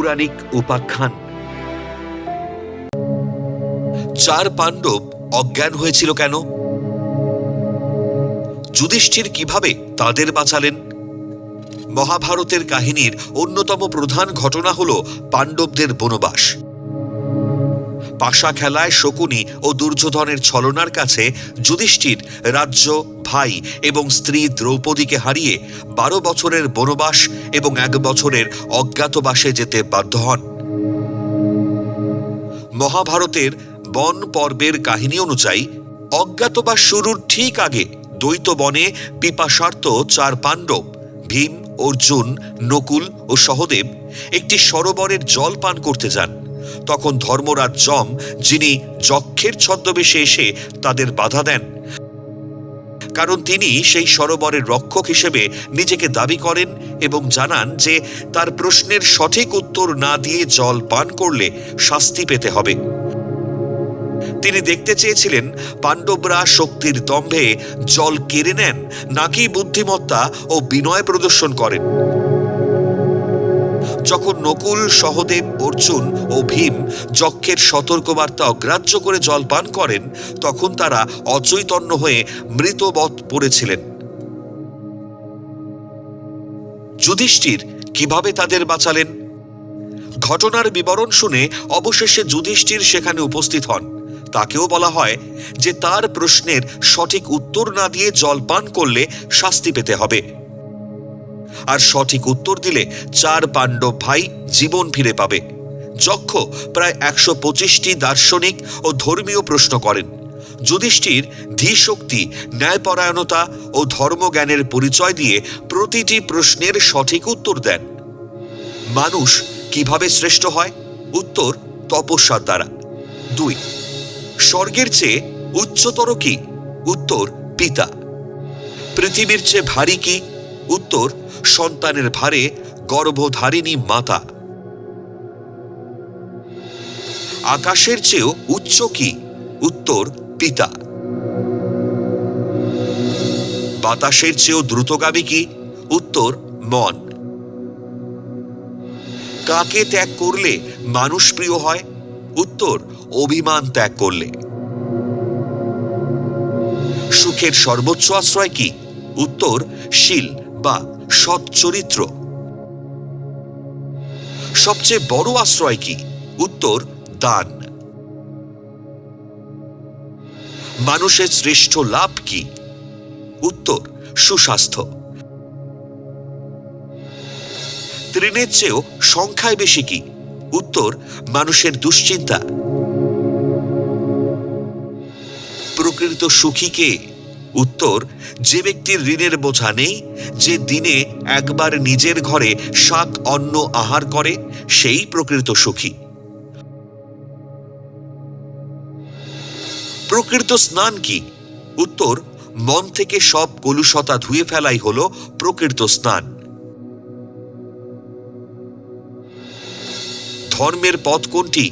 পৌরাণিক উপাখ্যান। 4 পাণ্ডব অজ্ঞান হয়েছিল কেন? যুধিষ্ঠির কিভাবে তাদের বাঁচালেন? মহাভারতের কাহিনীর অন্যতম প্রধান ঘটনা হল পাণ্ডবদের বনবাস। পাশা খেলায় শকুনি ও দুর্যোধনের ছলনার কাছে যুধিষ্ঠির রাজ্য, ভাই এবং স্ত্রী দ্রৌপদীকে হারিয়ে 12 বছরের বনবাস এবং 1 বছরের অজ্ঞাতবাসে যেতে বাধ্য হন। মহাভারতের বন পর্বের কাহিনী অনুযায়ী অজ্ঞাতবাস শুরুর ঠিক আগে দ্বৈত বনে পিপাসার্ত 4 পাণ্ডব ভীম, অর্জুন, নকুল ও সহদেব একটি সরোবরের জল পান করতে যান। তখন ধর্মরাজ যম, যিনি যক্ষের ছদ্মবেশে এসে তাদের বাধা দেন, কারণ তিনি সেই সরোবরের রক্ষক হিসেবে নিজেকে দাবি করেন এবং জানান যে তার প্রশ্নের সঠিক উত্তর না দিয়ে জল পান করলে শাস্তি পেতে হবে। তিনি দেখতে চেয়েছিলেন পাণ্ডবরা শক্তির দম্ভে জল কেড়ে নেন নাকি বুদ্ধিমত্তা ও বিনয় প্রদর্শন করেন। যখন নকুল, সহদেব, অর্জুন ও ভীম যক্ষের সতর্কবার্তা অগ্রাহ্য করে জল পান করেন, তখন তারা অচৈতন্য হয়ে মৃতবৎ পড়েছিলেন। যুধিষ্ঠির কিভাবে তাদের বাঁচালেন? ঘটনার বিবরণ শুনে অবশেষে যুধিষ্ঠির সেখানে উপস্থিত হন। তাকেও বলা হয় যে তার প্রশ্নের সঠিক উত্তর না দিয়ে জল পান করলে শাস্তি পেতে হবে, আর সঠিক উত্তর দিলে 4 পাণ্ডব ভাই জীবন ফিরে পাবে। যক্ষ প্রায় 125টি দার্শনিক ও ধর্মীয় প্রশ্ন করেন। যুধিষ্ঠির ধীশক্তি, ন্যায়পরায়ণতা ও ধর্মজ্ঞানের পরিচয় দিয়ে প্রতিটি প্রশ্নের সঠিক উত্তর দেন। মানুষ কিভাবে শ্রেষ্ঠ হয়? উত্তর, তপস্যার দ্বারা। 2. স্বর্গের চেয়ে উচ্চতর কি? উত্তর, পিতা। পৃথিবীর চেয়ে ভারী কি? উত্তর, সন্তানের ভারে গর্ভধারিণী মাতা। আকাশের চেয়েও উচ্চ কি? উত্তর, পিতা। বাতাসের চেয়েও দ্রুতগামী কি? উত্তর, মন। কাকে ত্যাগ করলে মানুষ প্রিয় হয়? উত্তর, অভিমান ত্যাগ করলে। সুখের সর্বোচ্চ আশ্রয় কি? উত্তর, শীল বা সৎ চরিত্র। সবচেয়ে বড় আশ্রয় কি? উত্তর, দান। মানুষের শ্রেষ্ঠ লাভ কি? উত্তর, সুস্বাস্থ্য। তৃণের চেয়েও সংখ্যায় বেশি কি? উত্তর, মানুষের দুশ্চিন্তা। প্রকৃত সুখী কে? উত্তর, যে ব্যক্তির ঋণের বোঝা নেই, যে দিনে একবার নিজের ঘরে 7 অন্ন আহার করে, সেই প্রকৃত সুখী। প্রকৃত স্নান কি? উত্তর, মন থেকে সব কলুষতা ধুয়ে ফেলাই হলো প্রকৃত স্নান। ধর্মের পথ কোনটি?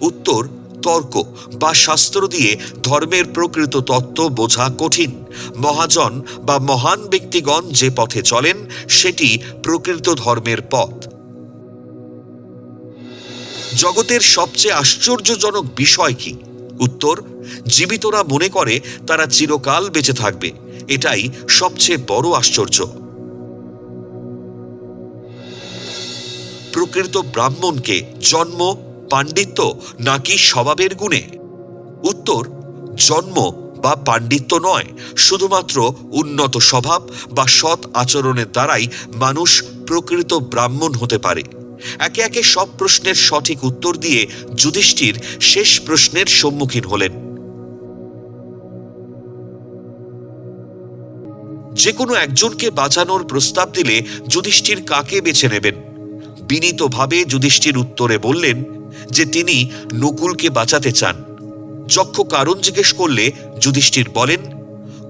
উত্তর, তর্ক বা শাস্ত্র দিয়ে ধর্মের প্রকৃত তত্ত্ব বোঝা কঠিন। মহাজন বা মহান ব্যক্তিগণ যে পথে চলেন সেটি প্রকৃত ধর্মের পথ। জগতের সবচেয়ে আশ্চর্যজনক বিষয় কি? উত্তর, জীবিতরা মনে করে তারা চিরকাল বেঁচে থাকবে। এটাই সবচেয়ে বড় আশ্চর্য। প্রকৃত ব্রাহ্মণকে জন্ম, পাণ্ডিত্য নাকি স্বভাবের গুণে? উত্তর, জন্ম বা পাণ্ডিত্য নয়, শুধুমাত্র উন্নত স্বভাব বা সৎ আচরণের দ্বারাই মানুষ প্রকৃত ব্রাহ্মণ হতে পারে। একে একে সব প্রশ্নের সঠিক উত্তর দিয়ে যুধিষ্ঠির শেষ প্রশ্নের সম্মুখীন হলেন। যে কোনো একজনকে বাঁচানোর প্রস্তাব দিলে যুধিষ্ঠির কাকে বেছে নেবেন? বিনীতভাবে যুধিষ্ঠির উত্তরে বললেন যে তিনি নকুলকে বাঁচাতে চান। যক্ষ কারণ জিজ্ঞেস করলে যুধিষ্ঠির বলেন,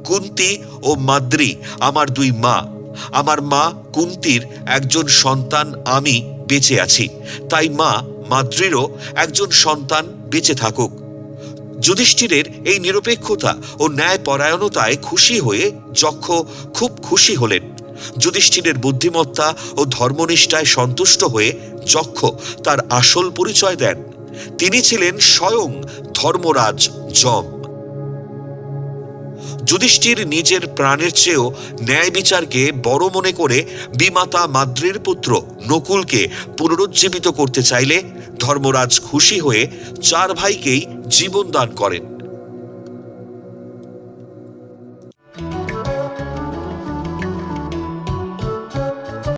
কুন্তী ও মাদ্রী আমার 2 মা। আমার মা কুন্তীর একজন সন্তান আমি বেঁচে আছি, তাই মা মাদ্রীরও একজন সন্তান বেঁচে থাকুক। যুধিষ্ঠিরের এই নিরপেক্ষতা ও ন্যায়পরায়ণতায় খুশি হয়ে যক্ষ খুব খুশি হলেন যুধিষ্ঠিরের বুদ্ধিমত্তা ও ধর্মনিষ্ঠায় সন্তুষ্ট হয়ে যক্ষ তার আসল পরিচয় দেন। তিনি ছিলেন স্বয়ং ধর্মরাজ যম। যুধিষ্ঠির নিজের প্রাণের চেয়েও ন্যায় বিচারকে বড় মনে করে বিমাতা মাদ্রীর পুত্র নকুলকে পুনরুজ্জীবিত করতে চাইলে ধর্মরাজ খুশি হয়ে 4 ভাইকেই জীবন দান করেন।